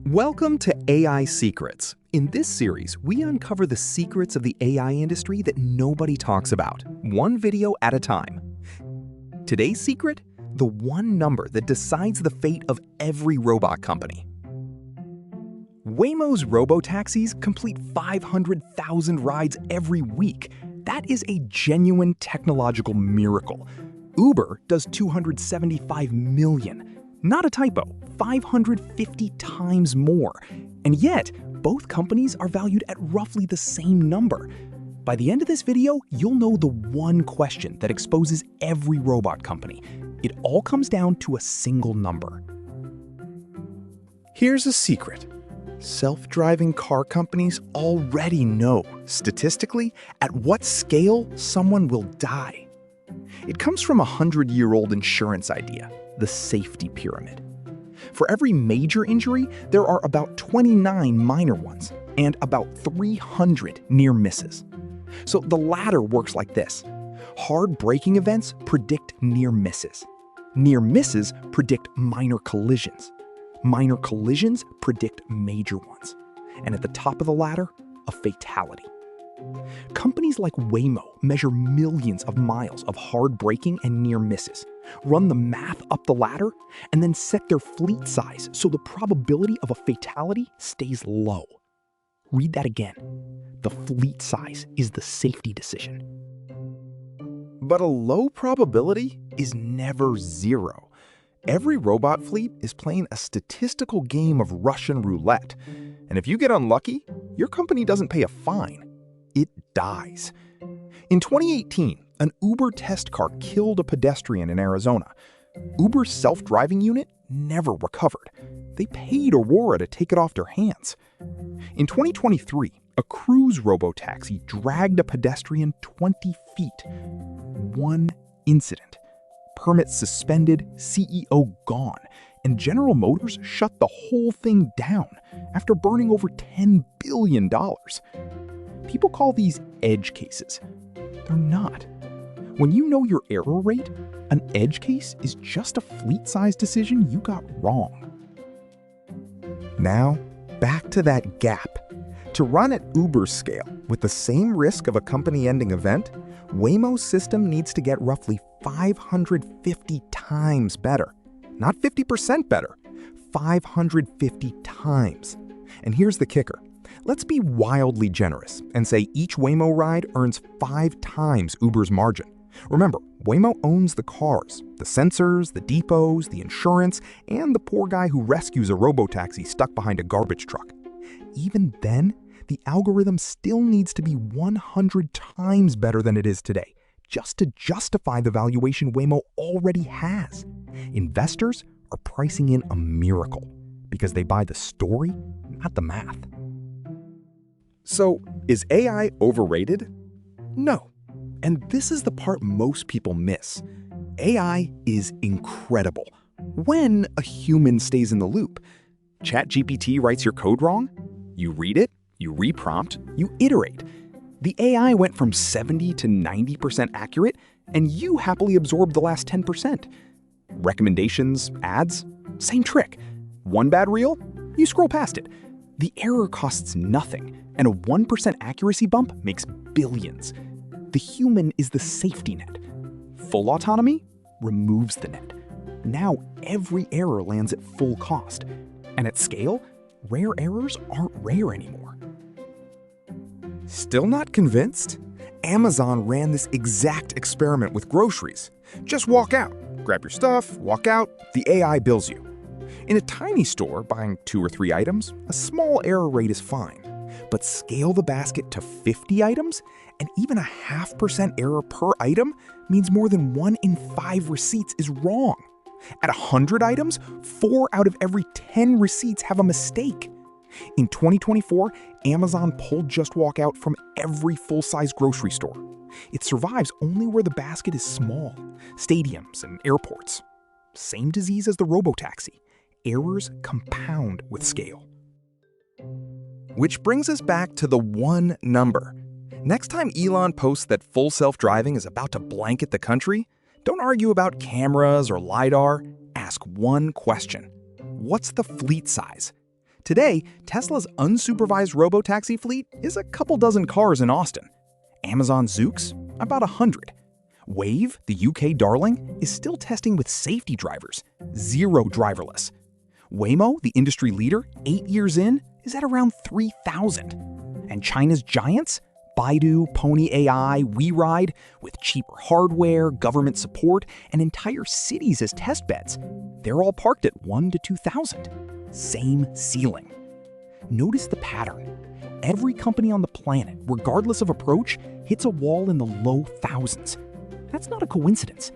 Welcome to AI Secrets. In this series, we uncover the secrets of the AI industry that nobody talks about, one video at a time. Today's secret? The one number that decides the fate of every robot company. Waymo's robotaxis complete 500,000 rides every week. That is a genuine technological miracle. Uber does 275 million. Not a typo, 550 times more. And yet, both companies are valued at roughly the same number. By the end of this video, you'll know the one question that exposes every robot company. It all comes down to a single number. Here's a secret. Self-driving car companies already know, statistically, at what scale someone will die. It comes from a 100-year-old insurance idea, the safety pyramid. For every major injury, there are about 29 minor ones and about 300 near misses. So the ladder works like this. Hard braking events predict near misses. Near misses predict minor collisions. Minor collisions predict major ones. And at the top of the ladder, a fatality. Companies like Waymo measure millions of miles of hard braking and near misses, run the math up the ladder, and then set their fleet size so the probability of a fatality stays low. Read that again. The fleet size is the safety decision. But a low probability is never zero. Every robot fleet is playing a statistical game of Russian roulette. And if you get unlucky, your company doesn't pay a fine. It dies. In 2018, an Uber test car killed a pedestrian in Arizona. Uber's self-driving unit never recovered. They paid Aurora to take it off their hands. In 2023, a Cruise robotaxi dragged a pedestrian 20 feet. One incident. Permits suspended, CEO gone, and General Motors shut the whole thing down after burning over $10 billion. People call these edge cases. They're not. When you know your error rate, an edge case is just a fleet-size decision you got wrong. Now, back to that gap. To run at Uber's scale, with the same risk of a company-ending event, Waymo's system needs to get roughly 550 times better. Not 50% better, 550 times. And here's the kicker. Let's be wildly generous and say each Waymo ride earns 5 times Uber's margin. Remember, Waymo owns the cars, the sensors, the depots, the insurance, and the poor guy who rescues a robotaxi stuck behind a garbage truck. Even then, the algorithm still needs to be 100 times better than it is today, just to justify the valuation Waymo already has. Investors are pricing in a miracle because they buy the story, not the math. So, is AI overrated? No. And this is the part most people miss. AI is incredible when a human stays in the loop. ChatGPT writes your code wrong, you read it, you reprompt, you iterate. The AI went from 70 to 90% accurate, and you happily absorbed the last 10%. Recommendations, ads, same trick. One bad reel, you scroll past it. The error costs nothing, and a 1% accuracy bump makes billions. The human is the safety net. Full autonomy removes the net. Now every error lands at full cost. And at scale, rare errors aren't rare anymore. Still not convinced? Amazon ran this exact experiment with groceries. Just walk out, grab your stuff, walk out, the AI bills you. In a tiny store, buying 2 or 3 items, a small error rate is fine. But scale the basket to 50 items, and even a 0.5% error per item means more than 1 in 5 receipts is wrong. At 100 items, 4 out of every 10 receipts have a mistake. In 2024, Amazon pulled Just Walk Out from every full-size grocery store. It survives only where the basket is small, stadiums and airports. Same disease as the robotaxi. Errors compound with scale. Which brings us back to the one number. Next time Elon posts that full self-driving is about to blanket the country, don't argue about cameras or LiDAR. Ask one question. What's the fleet size? Today, Tesla's unsupervised robotaxi fleet is a couple dozen cars in Austin. Amazon Zoox, about 100. Wayve, the UK darling, is still testing with safety drivers, 0 driverless. Waymo, the industry leader, 8 years in, is at around 3,000. And China's giants, Baidu, Pony.ai, WeRide, with cheaper hardware, government support, and entire cities as testbeds, they're all parked at 1 to 2,000. Same ceiling. Notice the pattern. Every company on the planet, regardless of approach, hits a wall in the low thousands. That's not a coincidence.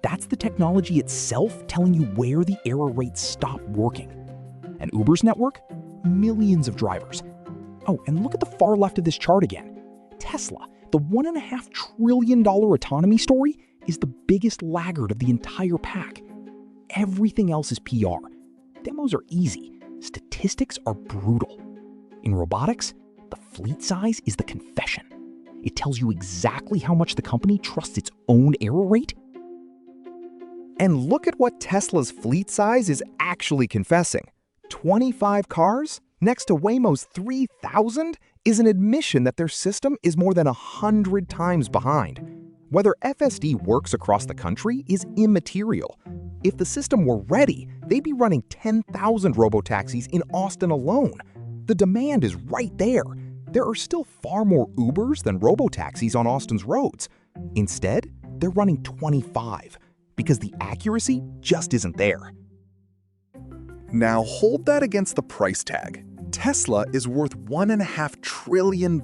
That's the technology itself telling you where the error rates stop working. And Uber's network? Millions of drivers. Oh, and look at the far left of this chart again. Tesla, the $1.5 trillion autonomy story, is the biggest laggard of the entire pack. Everything else is PR. Demos are easy. Statistics are brutal. In robotics, the fleet size is the confession. It tells you exactly how much the company trusts its own error rate. And look at what Tesla's fleet size is actually confessing. 25 cars next to Waymo's 3,000 is an admission that their system is more than 100 times behind. Whether FSD works across the country is immaterial. If the system were ready, they'd be running 10,000 robotaxis in Austin alone. The demand is right there. There are still far more Ubers than robotaxis on Austin's roads. Instead, they're running 25 because the accuracy just isn't there. Now hold that against the price tag. Tesla is worth $1.5 trillion,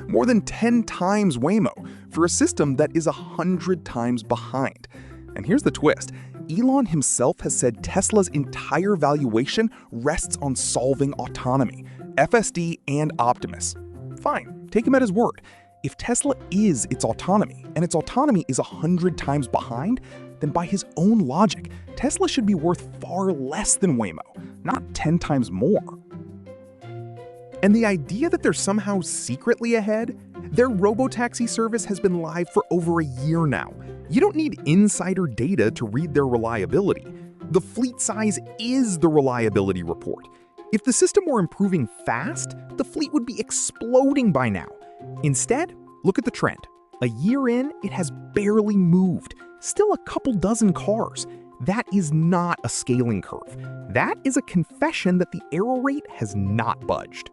more than 10 times Waymo, for a system that is 100 times behind. And here's the twist. Elon himself has said Tesla's entire valuation rests on solving autonomy, FSD and Optimus. Fine, take him at his word. If Tesla is its autonomy, and its autonomy is 100 times behind, then by his own logic, Tesla should be worth far less than Waymo, not 10 times more. And the idea that they're somehow secretly ahead? Their robotaxi service has been live for over a year now. You don't need insider data to read their reliability. The fleet size is the reliability report. If the system were improving fast, the fleet would be exploding by now. Instead, look at the trend. A year in, it has barely moved. Still a couple dozen cars. That is not a scaling curve. That is a confession that the error rate has not budged.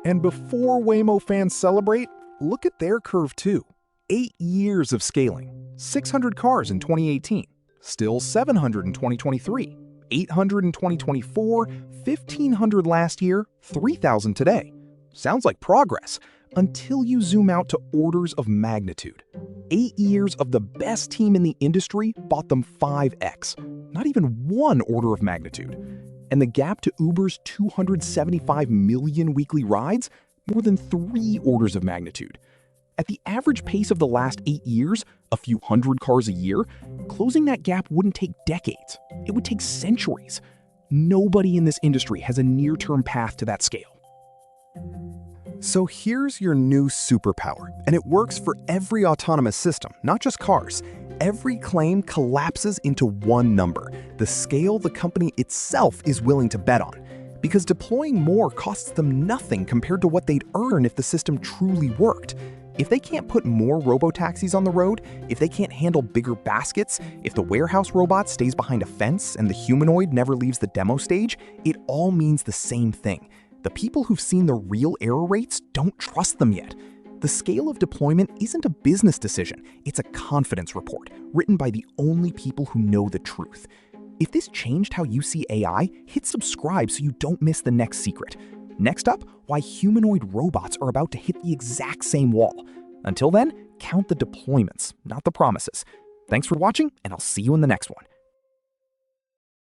And before Waymo fans celebrate, look at their curve too. 8 years of scaling. 600 cars in 2018. Still 700 in 2023. 800 in 2024. 1,500 last year. 3,000 today. Sounds like progress, until you zoom out to orders of magnitude. 8 years of the best team in the industry bought them 5x. Not even 1 order of magnitude. And the gap to Uber's 275 million weekly rides, more than 3 orders of magnitude. At the average pace of the last 8 years, a few hundred cars a year, closing that gap wouldn't take decades. It would take centuries. Nobody in this industry has a near-term path to that scale. So here's your new superpower, and it works for every autonomous system, not just cars. Every claim collapses into one number, the scale the company itself is willing to bet on. Because deploying more costs them nothing compared to what they'd earn if the system truly worked. If they can't put more robotaxis on the road, if they can't handle bigger baskets, if the warehouse robot stays behind a fence and the humanoid never leaves the demo stage, it all means the same thing. The people who've seen the real error rates don't trust them yet. The scale of deployment isn't a business decision, it's a confidence report, written by the only people who know the truth. If this changed how you see AI, hit subscribe so you don't miss the next secret. Next up, why humanoid robots are about to hit the exact same wall. Until then, count the deployments, not the promises. Thanks for watching, and I'll see you in the next one.